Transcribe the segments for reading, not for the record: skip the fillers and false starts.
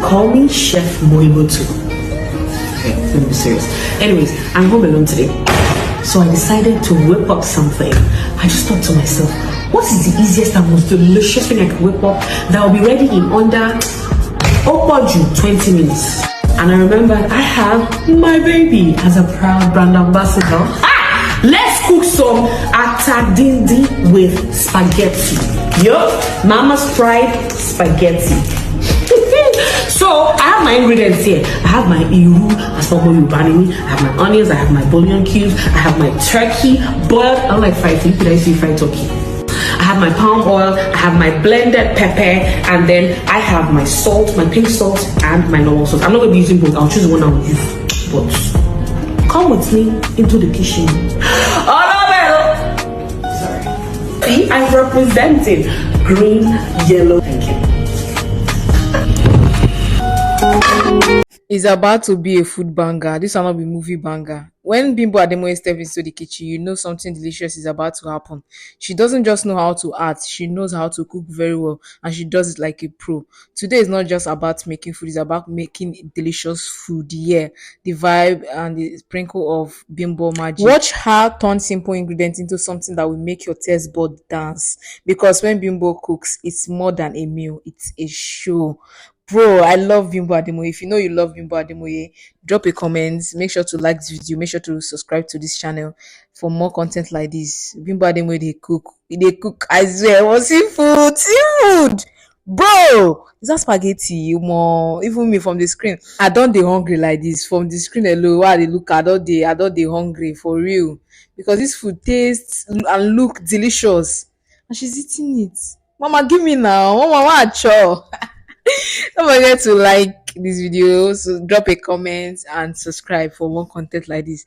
Call me Chef Moibutu. Okay, let me be serious. Anyways, I'm home alone today. So I decided to whip up something. I just thought to myself, what is the easiest and most delicious thing I can whip up that will be ready in under 20 minutes? And I remembered I have my baby as a proud brand ambassador. Let's cook some atadindi with spaghetti. Yup, Mama's fried spaghetti. So I have my ingredients here. I have my iru, I have my onions, I have my bouillon cubes, I have my turkey boiled. I don't like fried food. Could I say fried turkey? I have my palm oil, I have my blended pepper, and then I have my salt, my pink salt, and my normal salt. I'm not going to be using both. I'll choose the one I'll use. But come with me into the kitchen. Oh no, sorry. See, I'm representing green, yellow, and red. It's about to be a food banger. This will not be movie banger. When Bimbo Ademoye steps into the kitchen, you know something delicious is about to happen. She doesn't just know how to act, she knows how to cook very well, and she does it like a pro. Today is not just about making food, it's about making delicious food. Yeah, the vibe and the sprinkle of Bimbo magic. Watch her turn simple ingredients into something that will make your taste bud dance. Because when Bimbo cooks, it's more than a meal, it's a show. Bro, I love Bimbo Ademoye. If you know you love Bimbo Ademoye, drop a comment. Make sure to like this video. Make sure to subscribe to this channel for more content like this. Bimbo Ademoye, they cook. They cook, I swear. What seafood? Seafood! Bro! Is that spaghetti? More, even me from the screen. I don't dey hungry like this. From the screen alone, while they look, I don't dey hungry for real. Because this food tastes and look delicious. And she's eating it. Mama, give me now. Mama, what chore? Don't forget to like this video, so drop a comment and subscribe for more content like this.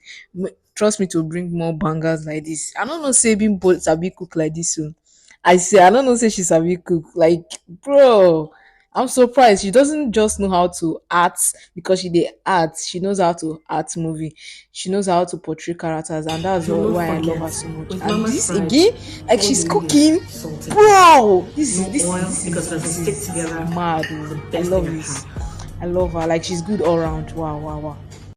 Trust me to bring more bangers like this. I don't know say Bimbo sabi cook like this soon. I say I don't know say she sabi cook. Like, bro, I'm surprised. She doesn't just know how to act because she dey act. She knows how to act movie. She knows how to portray characters, and that's why I love her so much. And this again, like she's cooking, bro. This is mad. I love this. I love her. Like she's good all round. Wow, wow, wow.